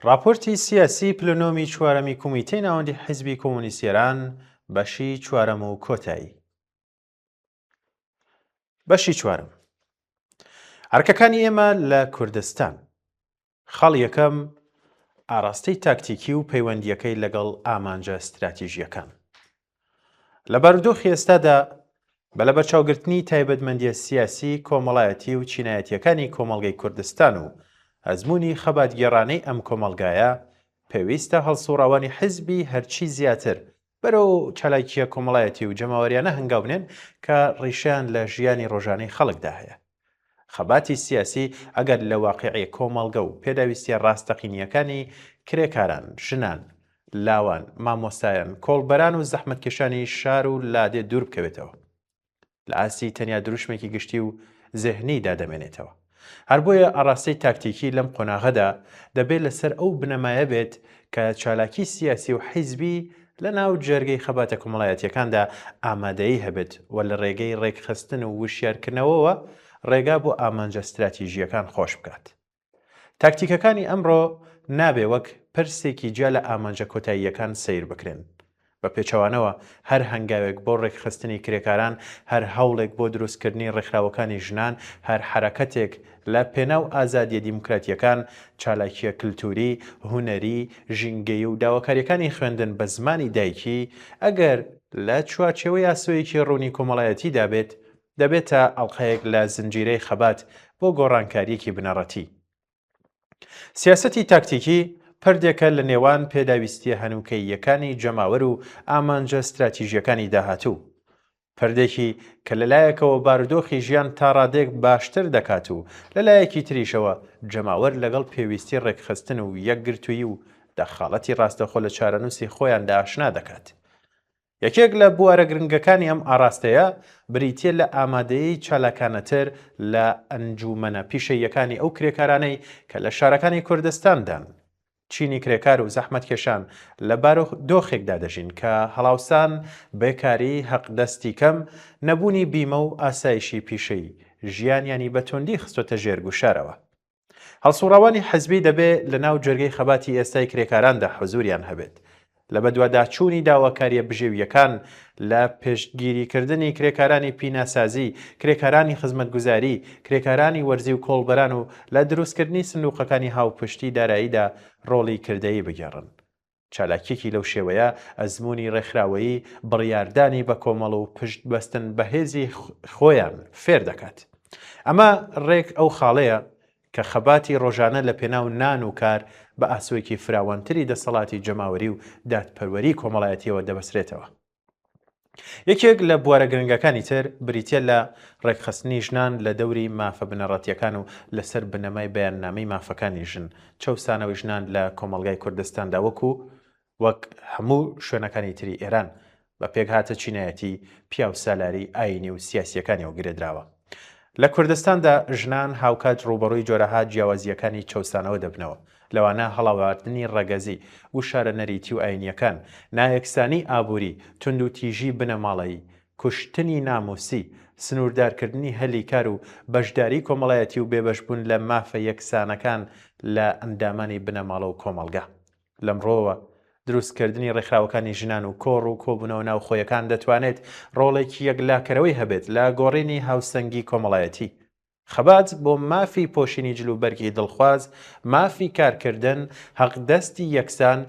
راپۆرتی سیاسی پلنۆمی چوارەمی کۆمیتەی ناوەندی حیزبی کۆمۆنیست ئێران بەشی چوارەم و کۆتایی. بەشی چوارم. هەرکەکانی ئێمە لە کوردستان. خاڵ یەکەم، ئاراستەی تاکتیکی و پەیوەندیەکەی لەگەڵ ئامانجە استراتیژیەکان. لە بەردۆخی ئێستادا بە لە بەرچاوگرتنی تایبەتمەندیە سیاسی، کۆمەڵایەتی و چینایەتیەکانی کۆمەڵگەی کوردستان و ئەزموونی خەباتگێڕانەی ئەم کۆمەڵگایە پێویستە هەڵسوڕاوانی حیزبی هەرچی زیاتر بەرەو چالاکیە کۆمەڵایەتی و جەماوەریانە هەنگاو بنێن کە ڕیشیان لە ژیانی ڕۆژانەی خەڵکدا هەیە. خەباتی سیاسی ئەگەر لە واقیعی کۆمەڵگە و پێداویستیە ڕاستەقینیەکانی کرێکاران، ژنان، لاوان، مامۆستایان، کۆڵبەران و زەحمەتکێشانی شار و لادێ دوور بکەوێتەوە، لە ئاستی تەنیا دروشمێکی گشتی و زێهنی دادەمێنێتەوە. هەر بۆیە ئاراستەی تاکتیکی لەم قۆناغەدا دەبێت لەسەر ئەو بنەمایە بێت کە چالاکی سیاسی و حیزبی لە ناو جێرگەی خەباتە کۆمەڵایەتیەکاندا ئامادەیی هەبێت و لە ڕێگەی ڕێکخستن و وشیارکردنەوەوە ڕێگا بۆ ئامانجە استراتیژیەکان خۆش بکات. تاکتیکەکانی ئەمڕۆ نابێ وەک پرسێکی جیا لە ئامانجە کۆتاییەکان سیر بکرێن. بە پێچەوانەوە هەر هەنگاوێک بۆ ڕێکخستنی کرێکاران، هەر هەوڵێک بۆ دروستکردنی ڕێکخراوەکانی ژنان، هەر حرەکەتێک لە پێناو ئازادیە دیموکراتیەکان، چالاکیە کلتوری، هونەری، ژینگەی و داواکاریەکانی خوێندن بە زمانی دایکی ئەگەر لە چوارچێوەی ئاسۆیەکی ڕوونی کۆمەڵایەتی دابێت، دەبێتە ئەڵقەیەک لە زنجیرەی خەبات بۆ گۆڕانکاریەکی بنەڕەتی. سیاسەتی تاکتیکی پردێکە لە نێوان پێداویستیە هەنووکەییەکانی جەماوەر و ئامانجە استراتیژیەکانی داهاتوو. پردێکی کە لەلایەکەوە بارودۆخی ژیان تا ڕادێک باشتر دەکات و لەلایەکی تریشەوە جەماوەر لەگەڵ پێویستی ڕێکخستن و یەکگرتووی و دەخاڵەتی ڕاستەخۆ لە چارەنووسی خۆیاندا ئاشنا دەکات. یەکێک لە بوارە گرنگەکانی ئەم ئاراستەیە بریتیە لە ئامادەیی چالاکانەتر لە ئەنجومەنە پیشەییەکانی ئەو کرێکارانەی کە لە شارەکانی کوردستاندان. چینی کرێکار و زەحمەتکێشان لە بارودۆخێکدا دەژین کە هەڵاوسان، بێکاری، حەقدەستی کەم، نەبوونی بیمە و ئاسایشی پیشەیی ژیانیانی بەتوندی خستۆتە ژێرگ و شارەوە. هەڵسوڕاوانی حیزبی دەبێت لە ناو جێرگەی خەباتی ئێستای کرێکاراندا حوزوریان هەبێت، لە بەدواداچوونی داواکاریە بژێویەکان، لە پێشگیریکردنی کرێکارانی پیناسازی، کرێکارانی خزمەتگوزاری، کرێکارانی وەرزی و کۆڵبەران و لە دروستکردنی سندوقەکانی هاوپشتی داراییدا ڕۆڵی کردەیی بگێڕن. چالاکیەکی لەو شێوەیە ئەزموونی ڕێکخراوەیی بڕیاردانی بە کۆمەڵ و پشت بەستن بەهێزی خۆیان فێر دەکات. ئەمە ڕێک ئەو خاڵەیە کە خەباتی ڕۆژانە لە پێناو نان و کار بە ئاسۆیەکی فراوانتری دەسەڵاتی جەماوەری و دادپەروەری کۆمەڵایەتیەوە دەبەسرێتەوە. یەکێک لە بوارە گرنگەکانی تر بریتیە لە ڕێکخستنی ژنان لە دەوری مافە بنەڕەتیەکان و لەسەر بنەمای بەیاننامەی مافەکانی ژن، چەوسانەوەی ژنان لە کۆمەڵگای کوردستاندا وەک هەموو شوێنەکانی تری ئێران بە پێکهاتە چینایەتی، پیا و سالاری ئاینی و سیاسیەکانیەوە گرێدراوە. لە کوردستاندا ژنان هاوکات ڕوبەڕووی جۆرەها جیاوازیەکانی چەوسانەوە دەبنەوە، لەوانە هەڵاواردنی ڕەگەزی، وشارە نەریتی و ئاینیەکان، نایەکسانی ئابووری، تند و تیژی بنەماڵەیی، کوشتنی ناموسی، سنووردارکردنی هەلی کار و بەشداری کۆمەڵایەتی و بێبەشبوون لە مافە یەکسانەکان لە ئەندامانی بنەماڵە و کۆمەڵگا. لەمڕۆوە دروستکردنی ڕێکخراوەکانی ژنان و کۆڕ و کۆبوونەوە ناوخۆیەکان دەتوانێت ڕۆڵێکی یەکلاکەرەوەی هەبێت لە گۆڕینی هاوسەنگی کۆمەڵایەتی. خەبات بۆ مافی پۆشینی جلوبەرگی دڵخواز، مافی کارکردن، حەقدەستی یەکسان،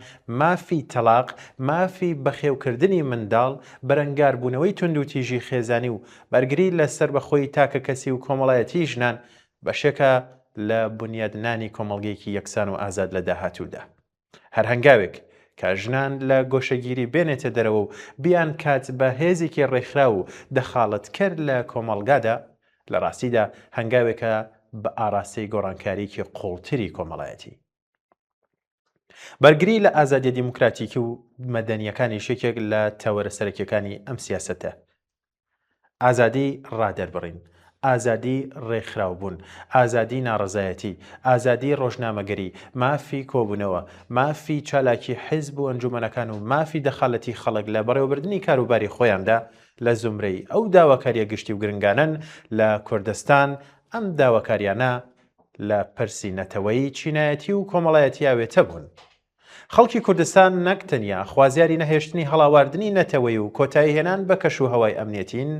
مافی تەلاق، مافی بەخێوکردنی منداڵ، بەرەنگاربوونەوەی تند و تیژی خێزانی و بەرگری لەسەر بەخۆی تاکە کەسی و کۆمەڵایەتی ژنان بەشێکە لە بنیادنانی کۆمەڵگەیەکی یەکسان و ئازاد لە داهاتوودا. هەر هەنگاوێک کە ژنان لە گۆشەگیری بێنێتە دەرەوە و بیان کات بە هێزێکی ڕێکخرا و دەخاڵەتکەر لە کۆمەڵگادا، لە ڕاستیدا هەنگاوێکە بە ئاراستەی گۆڕانکاریەکی قوڵتری کۆمەڵایەتی. بەرگری لە ئازادیە دیموکراتیکی و مەدەنیەکانی شێکێک لە تەوەرە سەرەکیەکانی ئەم سیاسەتە. ئازادی ڕادەربڕین، ئازادی ڕێکخراوبوون، ئازادی ناڕەزایەتی، ئازادی ڕۆژنامەگەری، مافی کۆبوونەوە، مافی چالاکی حیزب و ئەنجومەنەکان و مافی دەخاڵەتی خەڵک لە بەڕێوەبردننی کاروباری خۆیاندا لە زومرەی ئەو داواکاریە گشتی و گرنگانن لە کوردستان. ئەم داواکاریانە لە پرسی نەتەوەی چینایەتی و کۆمەڵایەتی ئاوێتە بوون. خەڵکی کوردستان نەک تەنیا خوازیاری نەهێشتنی هەڵاواردنی نەتەوەی و کۆتایی هێنان بە کەش و هەوای ئەمنیەتین،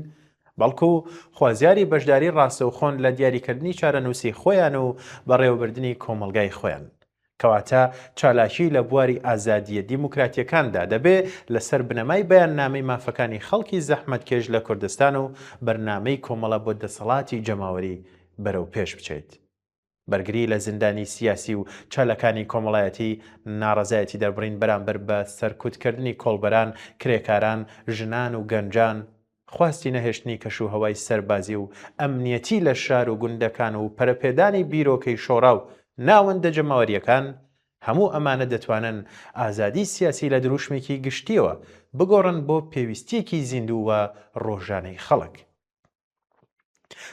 بەڵکو خوازیاری بەشداری ڕاستەوخۆن لە دیاریکردنی چارەنووسی خۆیان و بەڕێوەبردنی کۆمەلگای خۆیان. کەواتە چالاکی لە بواری ئازادیە دیموکراتیەکاندا دەبێت لەسەر بنەمای بەیاننامەی مافەکانی خەڵکی زەحمەتکێش لە کوردستان و بەرنامەی کۆمەڵە بۆ دەسەڵاتی جەماوەری بەرەو پێش بچێت. بەرگری لە زیندانی سیاسی و چالەکانی کۆمەڵایەتی ناڕەزایەتی دەربڕین بەرامبەر بە سەرکوتکردنی کۆڵبەران، کرێکاران، ژنان و گەنجان، خواستی نەهێشتنی کەشوهەوای سەربازی و ئەمنیەتی لە شار و گوندەکان و پەرەپێدانی بیرۆکەی شۆڕا و ناوەندە جەماوەریەکان، هەموو ئەمانە دەتوانن ئازادی سیاسی لە دروشمێکی گشتیەوە بگۆڕن بۆ پێویستیەکی زیندوو و ڕۆژانەی خەڵک.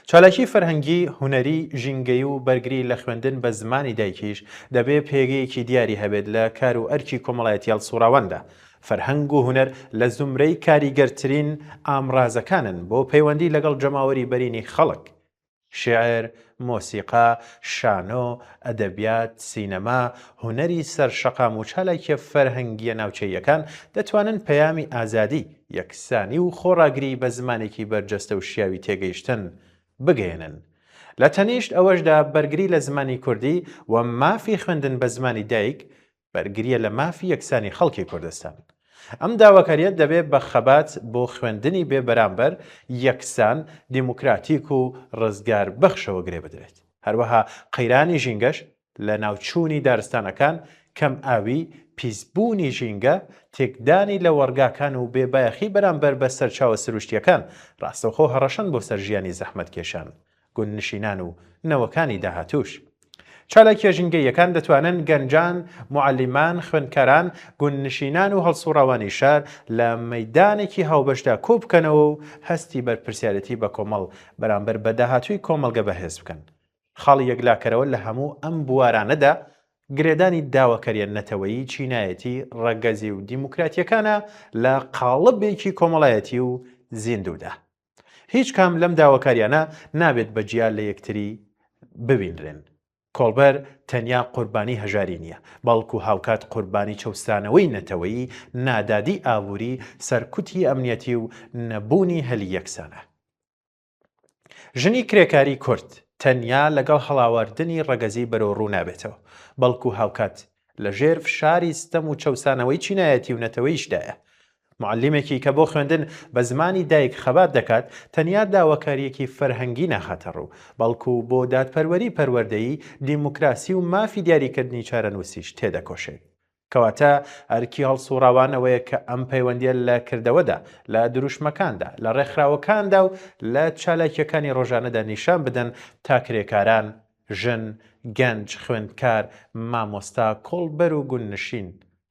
چالاکی فەرهەنگی، هونەری، ژینگەی و بەرگری لە خوێندن بە زمانی دایکیش دەبێت پێگەیەکی دیاری هەبێت لە کار و ئەرکی کۆمەڵایەتی هەڵسووڕاوەندا. فەرهەنگ و هونەر لە زومرەی کاریگەرترین ئامڕازەکانن بۆ پەیوەندی لەگەڵ جەماوەری بەرینی خەڵک. شێعر، مۆسیقا، شانۆ، ئەدەبیات، سینەما، هونەری سەرشەقام و چالاکیە فەرهەنگیە ناوچەیەکان دەتوانن پەیامی ئازادی، یەکسانی و خۆڕاگری بە زمانێکی بەرجەستە و شیاوی تێگەیشتن بگەێنن. لە تەنیشت ئەوەشدا بەرگری لە زمانی کوردی و مافی خوێندن بە زمانی دایک بەرگریە لە مافی یەکسانی خەڵکی کوردستان. ئەم داواکاریەت دەبێت بە خەبات بۆ خوێندنی بێ بەرامبەر یەکسان، دیموکراتیک و ڕزگار بەخشەوە گرێ بدرێت. هەروەها قەیرانی ژینگەش لە ناوچوونی دارستانەکان، کەم ئاوی، پیسبوونی ژینگە، تێکدانی لە وەرگاکان و بێبایەخی بەرامبەر بە سەرچاوە سروشتیەکان ڕاستەوخۆ هەڕەشەن بۆ سەر ژیانی زەحمەتکێشان، گوندنشینان و نەوەکانی داهاتووش. چالاکیە ژینگەیەکان دەتوانن گەنجان، معەلیمان، خوێندکاران، گوندنشینان و هەڵسووڕاوانی شار لە مەیدانێکی هاوبەشدا کۆبکەنەوە و هەستی بەرپرسیارەتی بە کۆمەڵ بەرامبەر بە داهاتووی کۆمەڵگە بەهێز بکەن. خاڵی یەکلاکەرەوە لە هەموو ئەم بوارانەدا گرێدانی داواکاریە نەتەوەیی، چینایەتی، ڕەگەزی و دیموکراتیەکانە لە قاڵبێکی کۆمەڵایەتی و زیندوودا. هیچ کام لەم داواکاریانە نابێت بەجیا لە یەکتری ببینرێن. کۆڵبەر تەنیا قوربانی هەژاری نییە، بەڵکو هاوکات قوربانی چەوسانەوەی نەتەوەیی، نادادی ئابووری، سەرکوتی ئەمنیەتی و نەبوونی هەلی یەکسانە. ژنی کرێکاری کورد تەنیا لەگەڵ هەڵاواردنی ڕەگەزی بەرەو ڕوو نابێتەوە، بەڵکو هاوکات لە ژێر فشاری ستەم و چەوسانەوەی چینایەتی و نەتەوەیشدایە. معلمێکی کە بۆ خوێندن بە زمانی دایک خەبات دەکات تەنیا داواکاریەکی فەرهەنگی ناخاتە ڕوو، بەڵکو بۆ دادپەروەری پەروەردەیی، دیموکراسی و مافی دیاریکردنی چارەنووسیش تێدەکۆشێت. کەواتە ئەرکی هەڵسووڕاوانەوەیە کە ئەم پەیوەندیە لە کردەوەدا، لە دروشمەکاندا، لە ڕێکخراوەکاندا و لە چالاکیەکانی ڕۆژانەدا نیشان بدەن تا کرێکاران، ژن، گەنج، خوێندکار، مامۆستا، کۆڵبەر و گوندنشین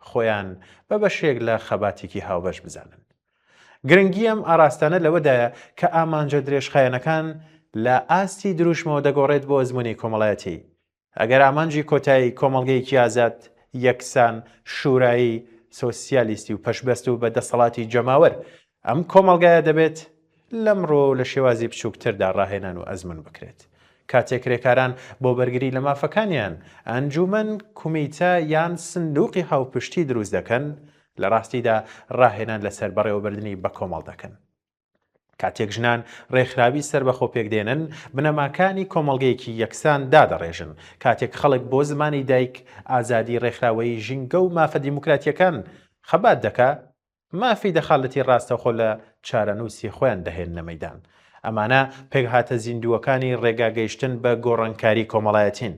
خۆیان بە بەشێک لە خەباتێکی هاوبەش بزانن. گرنگی ئەم ئاراستانە لەوەدایە کە ئامانجە درێژخایەنەکان لە ئاستی دروشمەوە دەگۆڕێت بۆ ئەزموونی کۆمەڵایەتی. ئەگەر ئامانجی کۆتایی کۆمەڵگەیەکی ئازاد، یەکسان، شوورایی، سۆسیالیستی و پەشبەست و بە دەسەڵاتی جەماوەر، ئەم کۆمەڵگایە دەبێت لەمڕۆ لە شێوازی بچووکتردا ڕاهێنان و ئەزمون بکرێت. کاتێک کرێکاران بۆ بەرگری لە مافەکانیان ئەنجومەن، کومیتە یان سندوقی هاوپشتی دروست دەکەن، لە ڕاستیدا ڕاهێنان لەسەر بەڕێوەبردننی بە کۆمەڵ دەکەن. کاتێک ژنان ڕێکخراوی سەر بەخۆ پێکدێنن، بنەماکانی کۆمەڵگەیەکی یەکسان دادەڕێژن. کاتێک خەڵک بۆ زمانی دایک ئازادی ڕێکخراوەی ژینگە و مافە دیموکراتیەکان خەبات دەکا، مافی دەخالەتی ڕاستەوخۆ لە چارەنووسی خۆیان دەهێننە مەیدان. ئەمانە پێکهاتە زیندووەکانی ڕێگاگەیشتن بە گۆڕانکاری کۆمەڵایەتین.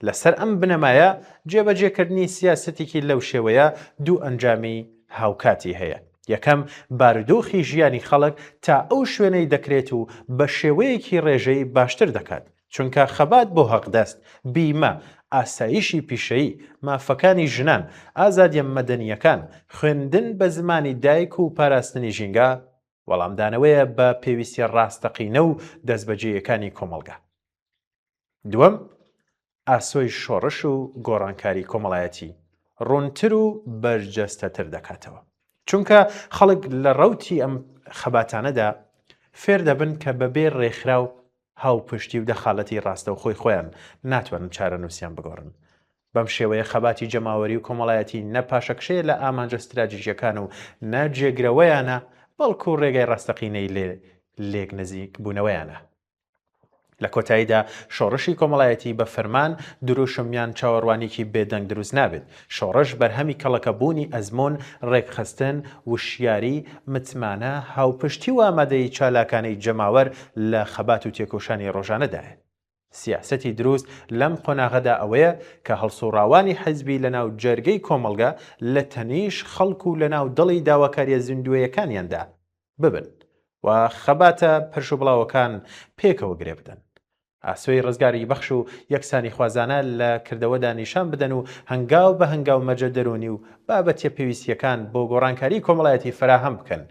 لەسەر ئەم بنەمایە جێبەجێکردنی سیاسەتێکی لەو شێوەیە دوو ئەنجامی هاوکاتی هەیە. یەکەم، بارودۆخی ژیانی خەڵک تا ئەو شوێنەی دەکرێت و بە شێوەیەکی ڕێژەی باشتر دەکات، چونکە خەبات بۆ هەقدەست، بیمە، ئاسایشی پیشەیی، مافەکانی ژنان، ئازادیە مەدەنیەکان، خوێندن بە زمانی دایک و پاراستنی ژینگە وەڵامدانەوەیە بە پێویستی ڕاستەقینە و دەستبەجێیەکانی کۆمەڵگە. دووەم، ئاسۆی شۆڕش و گۆڕانکاری کۆمەڵایەتی ڕوونتر و بەرجەستەتر دەکاتەوە، چونکە خەڵک لە ڕەوتی ئەم خەباتانەدا فێر دەبن کە بەبێ ڕێکخراو هاوپشتی و دەخالەتی ڕاستەوخۆی خۆیان ناتوانن چارەنووسیان بگۆڕن. بەم شێوەیە خەباتی جەماوەری و کۆمەڵایەتی نەپاشەکشەیە لە ئامانجە استراتیژیەکان و نەجێگرەوەیانە، بەڵکو ڕێگای ڕاستەقینەی لێک نزیک بوونەوەیانە. لە کۆتاییدا شۆڕشی کۆمەڵایەتی بە فەرمان دروشمیان چاوەڕوانێکی بێدەنگ دروست نابێت. شۆڕش بەرهەمی کەڵەکەبوونی ئەزمۆن، ڕێکخستن، وشیاری، متمانە، هاوپشتی و ئامادەی چالاکانەی جەماوەر لە خەبات و تێکۆشانی ڕۆژانەدایە. سیاسەتی دروست لەم قۆناغەدا ئەوەیە کە هەڵسوڕاوانی حیزبی لەناو جەرگەی کۆمەڵگە لە تەنیش خەڵک و لەناو دڵی داواکاریە زیندوویەکانیاندا ببن و خەباتە پرش و بڵاوەکان پێکەوە گرێ بدەن. ئاسۆی ڕزگاری بەخش و یەکسانی خوازانە لە کردەوەدا نیشان بدەن و هەنگاو بە هەنگاو مەجە دەرونی و بابەتە پێویستیەکان بۆ گۆڕانکاری کۆمەڵایەتی فراهەم بکەن.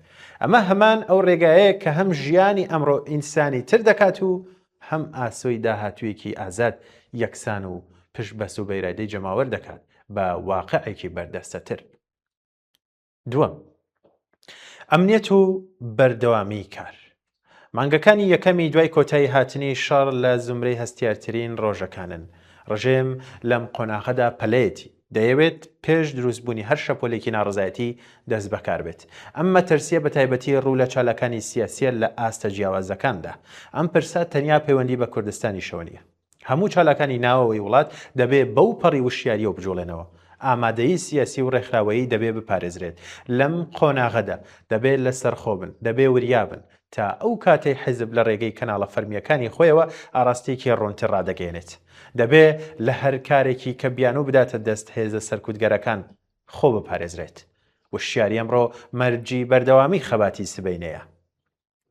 ئەمە هەمان ئەو ڕێگایەیە کە هەم ژیانی ئەمڕۆ ئینسانی تر دەکات و هەم ئاسۆی داهاتوویەکی ئازاد، یەکسان و پشت بەس و بەیرادەی جەماوەر دەکات بە واقعێکی بەردەستەتر. دووەم، ئەمنیەت و بەردەوامی کار. مانگەکانی یەکەمی دوای کۆتایی هاتنی شەڕ لە زمرەی هەستیارترین ڕۆژەکانن. ڕژێم لەم قۆناغەدا پەلەیەتی دەیەوێت پێش دروستبوونی هەر شەپۆلێکی ناڕزایەتی دەست بەکار بێت. ئەم مەترسیە بە تایبەتی ڕوو لە چالەکانی سیاسیە لە ئاستە جیاوازەکاندا. ئەم پرسە تەنیا پەیوەندی بە کوردستانی شەوە نیە. هەموو چالەکانی ناوەوەی وڵات دەبێ بەو پەڕی وشیاریە و بجوڵێنەوە. ئامادەیی سیاسی و ڕێکخراوەیی دەبێ بپارێزرێت. لەم قۆناغەدا دەبێت لە سەرخۆبن، دەبێ وریابن تا ئەو کاتەی حیزب لە ڕێگەی کەناڵە فەرمیەکانی خۆیەوە ئاراستێکی ڕوونتر ڕادەگەێنێت. دەبێ لە هەر کارێکی کە بیانوو بداتە دەست هێزە سەرکوتگەرەکان خۆ بپارێزرێت. وشیاری ئەمڕۆ مەرجی بەردەوامی خەباتی سبەینەیە.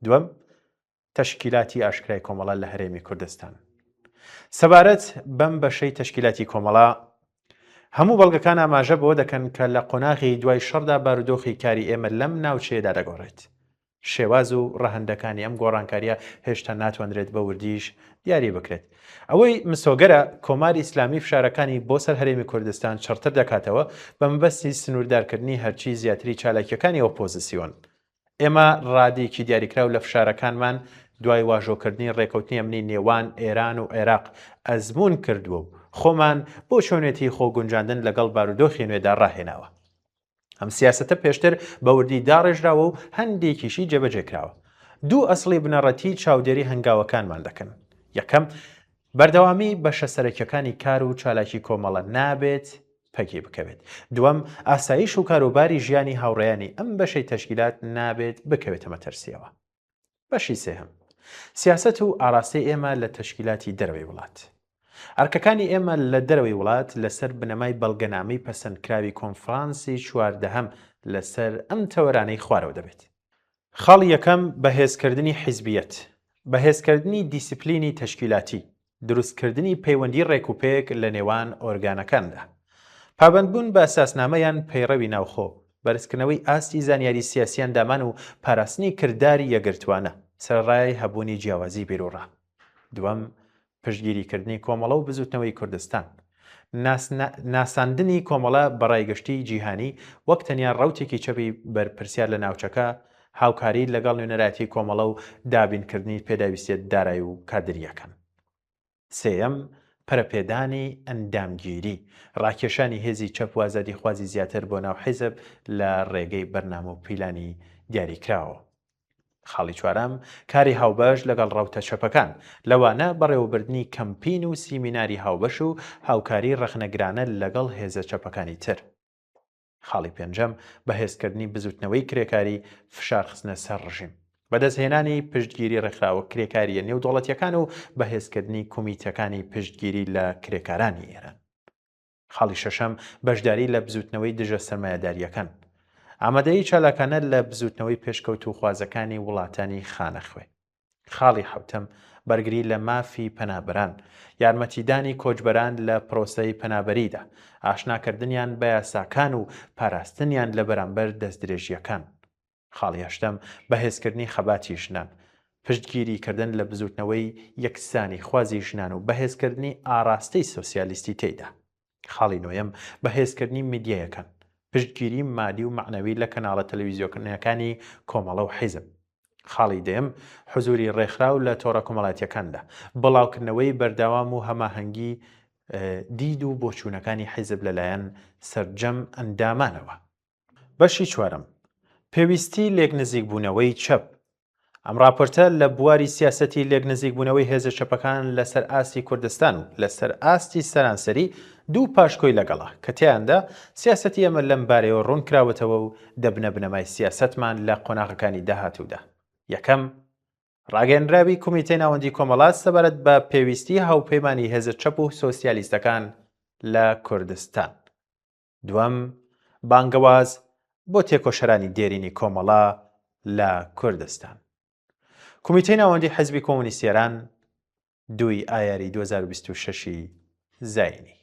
دووەم، تەشکیلاتی ئاشکرای کۆمەڵە لە هەرێمی کوردستان. سەبارەت بەم بەشەی تەشکیلاتی کۆمەڵە هەموو بەڵگەکان ئاماژە بەوە دەکەن کە لە قۆناغی دوای شەڕدا بارودۆخی کاری ئێمە لەم ناوچەیەدا دەگۆڕێت. شێواز و ڕەهەندەکانی ئەم گۆڕانکاریە هێشتا ناتوانرێت بە وردیش دیاری بکرێت. ئەوەی مسۆگەرە کۆماری ئیسلامی فشارەکانی بۆ سەر هەرێمی کوردستان چڕتر دەکاتەوە بە مەبەستی سنووردارکردنی هەرچی زیاتری چالاکیەکانی ئۆپۆزیسیۆن. ئێمە ڕادێکی دیاریکراو لە فشارەکانمان دوای واژۆکردنی ڕێکەوتنی ئەمنی نێوان ئێران و عێراق ئەزمون کردووە و خۆمان بۆ چۆنێتی خۆگونجاندن لەگەڵ بارودۆخی نوێدا ڕاهێناوە. ئەم سیاسەتە پێشتر بە وردی داڕێژراوە و هەندێکیشی جێبەجێکراوە. دوو ئەسڵی بنەڕەتی چاودێری هەنگاوەکانمان دەکەن. یەکەم، بەردەوامی بەشە سەرەکیەکانی کار و چالاکی کۆمەڵە نابێت پەکی بکەوێت. دووەم، ئاسایش و کاروباری ژیانی هاوڕێیانی ئەم بەشەی تەشکیلات نابێت بکەوێتە مەترسیەوە. بەشی سێهەم، سیاسەت و ئاراستەی ئێمە لە تەشکیلاتی دەرەوەی وڵات. ئەرکەکانی ئێمە لە دەرەوەی وڵات لەسەر بنەمای بەڵگەنامەی پەسەندکراوی کۆنفرانسی 14هەم لەسەر ئەم تەوەرانەی خوارەوە دەبێت. خاڵی یەکەم، بەهێزکردنی حیزبیەت، بەهێزکردنی دیسیپلینی تەشکیلاتی، دروستکردنی پەیوەندی ڕێکوپێک لە نێوان ئۆرگانەکاندا، پابەندبوون بە ئەساسنامەیان پەیڕەوی ناوخۆ، بەرزکردنەوەی ئاستی زانیاری سیاسیان دامان و پاراستنی کردداری یەگرتوانە سەرڕای هەبوونی جیاوازی بیرۆڕە. دووەم، پشتگیریکردنی کۆمەڵە و بزوتنەوەی کوردستان، ناساندنی کۆمەڵە بەڕایگەشتی جیهانی وەک تەنیا ڕەوتێکی چەپی بەرپرسیار لە ناوچەکە، هاوکاری لەگەڵ نوێنەراتی کۆمەڵە و دابینکردنی پێداویستێت دارایی و کادریەکان. سێەم، پەرەپێدانی ئەندامگیری، ڕاکێشانی هێزی چەپ و ئازادی خوازی زیاتر بۆ ناو حیزب لە ڕێگەی بەرنامە و پیلانی دیاریکراوە. خاڵی چوارەم، کاری هاوبەش لەگەڵ ڕەوتە چەپەکان، لەوانە بەڕێوەبردننی کەمپین و سیمیناری هاوبەش و هاوکاری ڕەخنەگرانە لەگەڵ هێزە چەپەکانی تر. خاڵی پێنجەم، بەهێزکردنی بزوتنەوەی کرێکاری فشارخستنە سەر ڕژیم، بەدەستهێنانی پشتگیری ڕێکخراوە کرێکاریە نێودوڵەتیەکان و بەهێزکردنی کۆمیتەکانی پشتگیری لە کرێکارانی ئێران. خاڵی شەشەم، بەشداری لە بزوتنەوەی دژە سەرمایەداریەکان، ئامادەیی چالاکانە لە بزوتنەوەی پێشکەوت و خوازەکانی وڵاتانی خانەخوێ. خاڵی حوتەم، بەرگری لە مافی پەنابەران، یارمەتیدانی کۆچبەران لە پرۆسەی پەنابەریدا، ئاشناکردنیان بە یاساکان و پاراستنیان لە بەرامبەر دەستدرێژیەکان. خاڵی هەشتەم، بەهێزکردنی خەباتی ژنان، پشتگیریکردن لە بزوتنەوەی یەکسانی خوازی ژنان و بەهێزکردنی ئاراستەی سۆسیالیستی تێیدا. خاڵی نۆیەم، بەهێزکردنی میدیایەکان، پشتگیری مادی و معنەوی لە کەناڵە تەلەڤیزیۆنەکانی کۆمەڵە و حیزب. خاڵی دێم حزوری ڕێکخراو لە تۆڕە کۆمەڵایەتیەکاندا، بڵاوکردنەوەی بەردەوام و هەماهەنگی دید و بۆچوونەکانی حیزب لەلایەن سەرجەم ئەندامانەوە. بەشی چوارەم، پێویستی لێک نزیکبوونەوەی چەپ. ئەم راپۆرتە لە بواری سیاسەتی لێک نزیکبوونەوەی هێزە چەپەکان لەسەر ئاستی کوردستان و لەسەر ئاستی سەرانسەری دوو پاشکۆی لەگەڵا کە تیاندا سیاسەتی ئەمە لەم بارەیەوە ڕوون کراوەتەوە و دەبنە بنەمای سیاسەتمان لە قۆناغەکانی داهاتوودا. یەکەم، ڕاگەیەنراوی کۆمیتەی ناوەندی کۆمەڵات سەبارەت بە پێویستی هاوپەیمانی هێزە چەپ و سۆسیالیستەکان لە کوردستان. دووەم، بانگەواز بۆ تێکۆشەرانی دێرینی کۆمەڵا لە کوردستان. کۆمیتەی ناوەندی حیزبی کۆمونیستی ئێران 2 ئایاری 2026 زاینی.